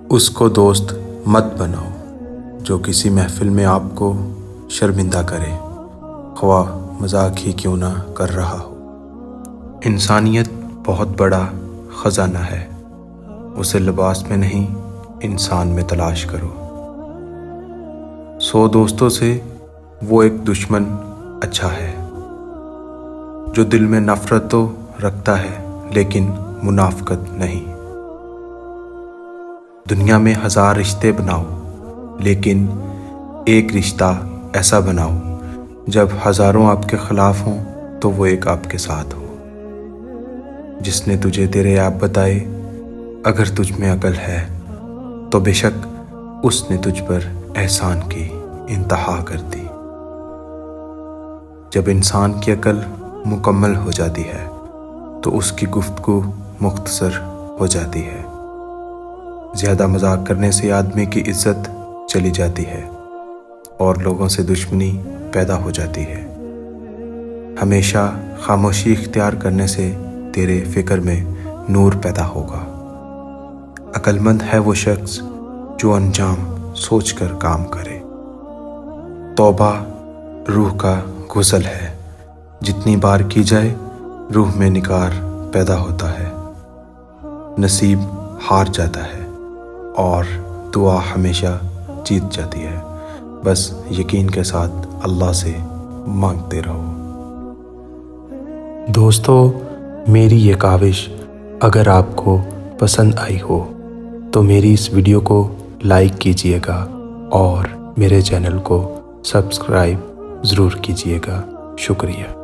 اس کو دوست مت بناؤ جو کسی محفل میں آپ کو شرمندہ کرے، خواہ مذاق ہی کیوں نہ کر رہا ہو۔ انسانیت بہت بڑا خزانہ ہے، اسے لباس میں نہیں انسان میں تلاش کرو۔ 100 دوستوں سے وہ ایک دشمن اچھا ہے جو دل میں نفرت تو رکھتا ہے لیکن منافقت نہیں۔ دنیا میں 1000 رشتے بناؤ لیکن ایک رشتہ ایسا بناؤ جب ہزاروں آپ کے خلاف ہوں تو وہ ایک آپ کے ساتھ ہو۔ جس نے تجھے تیرے عیب بتائے، اگر تجھ میں عقل ہے تو بے شک اس نے تجھ پر احسان کی انتہا کر دی۔ جب انسان کی عقل مکمل ہو جاتی ہے تو اس کی گفتگو مختصر ہو جاتی ہے۔ زیادہ مذاق کرنے سے آدمی کی عزت چلی جاتی ہے اور لوگوں سے دشمنی پیدا ہو جاتی ہے۔ ہمیشہ خاموشی اختیار کرنے سے تیرے فکر میں نور پیدا ہوگا۔ عقل مند ہے وہ شخص جو انجام سوچ کر کام کرے۔ توبہ روح کا غسل ہے، جتنی بار کی جائے روح میں نکار پیدا ہوتا ہے۔ نصیب ہار جاتا ہے اور دعا ہمیشہ جیت جاتی ہے۔ بس یقین کے ساتھ اللہ سے مانگتے رہو۔ دوستو، میری یہ کاوش اگر آپ کو پسند آئی ہو تو میری اس ویڈیو کو لائک کیجیے گا اور میرے چینل کو سبسکرائب ضرور کیجیے گا۔ شکریہ۔